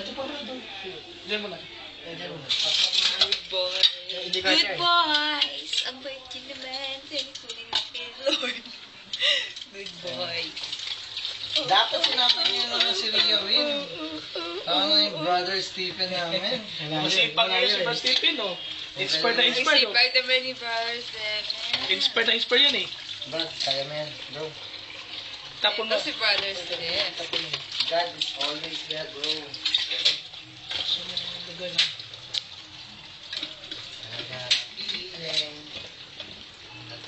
Ito pa rin doon. Diyan mo na. Diyan mo na. Good boys. Good boys. Ang bait yun naman. Thankfully na kay Lord. Good boys. Dapat sinabi niyo naman si Ria Win. Tama yung brother Stephen namin. Masipag ngayon si Brother Stephen, no? Inspired na inspired, no? Inspired naman ni Brother Stephen. Inspired na inspired yan, eh. Bro, kaya mo yan, bro. Tapon mo. Ito si Brother Stephen. Tapon mo. God is always there, bro. So, lagay na.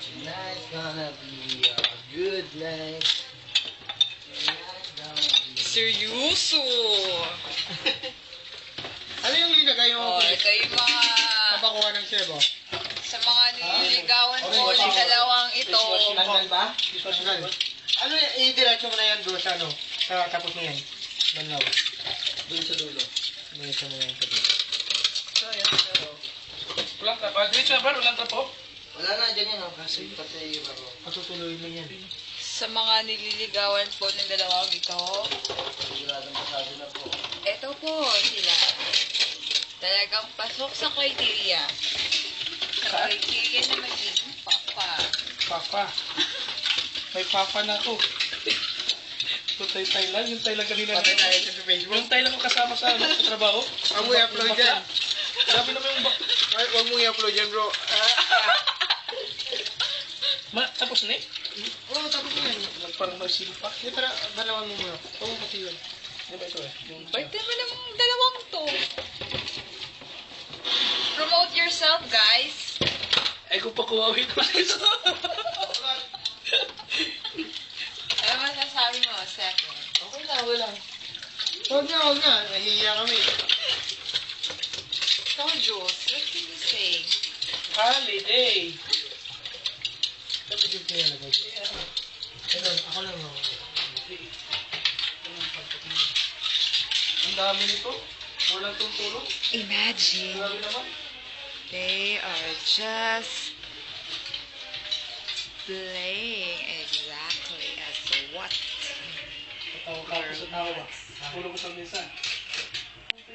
Tonight's gonna be a good night. Seryoso! Ano yung ginagay mo? Ito yung mga... Kapakuha ng sebo. Sa mga nililigawan ko ng dalawang ito. Tanggal ba? Tanggal. Ano yung i-diretso mo na yan, bro, sa ano? Sa tapos mo yan. Banlaw. Doon sa dulo. Diretso mo na yan sa dulo. So, yan. Walang trapo. Diretso na ba? Walang trapo? Wala na, dyan yan, oh. Kasi pati yung baro. Patutuloy mo yan. Sa mga nililigawan po ng dalawang ito. Siguradong pasado na po. Ito po sila. Talagang pasok sa criteria. Sa criteria na magiging papa. Papa. May papa na ako. Ito tay lang. Yung tay lang kanina. Patay tayo sa Facebook. Yung tay lang ang kasama sa trabaho. Huwag mo i-upload yan. Grabe naman yung Huwag mo i-upload yan, bro. Tapos na eh. Bro, tapos mo yan. Parang may silo pa. Hindi, para balawan mo muna. Huwag mo pati yun. Di ba ito eh? Yung Ba't naman ang dalawang to? Promote yourself, guys. ay kung pakuwawin ko ito. Ano masasabi mo, second? Okay lang, okay lang. Huwag na. Nahihiya kami. Ikaw, Jules, what can you say? Holiday. Sabi dito kaya lagay ko. Ito, ako lang ako. Ang dami nito. Walang tutulong. Imagine, Grabe naman. they are just playing exactly as what? Tawa ka sa tawa. Puro ko sa mesa.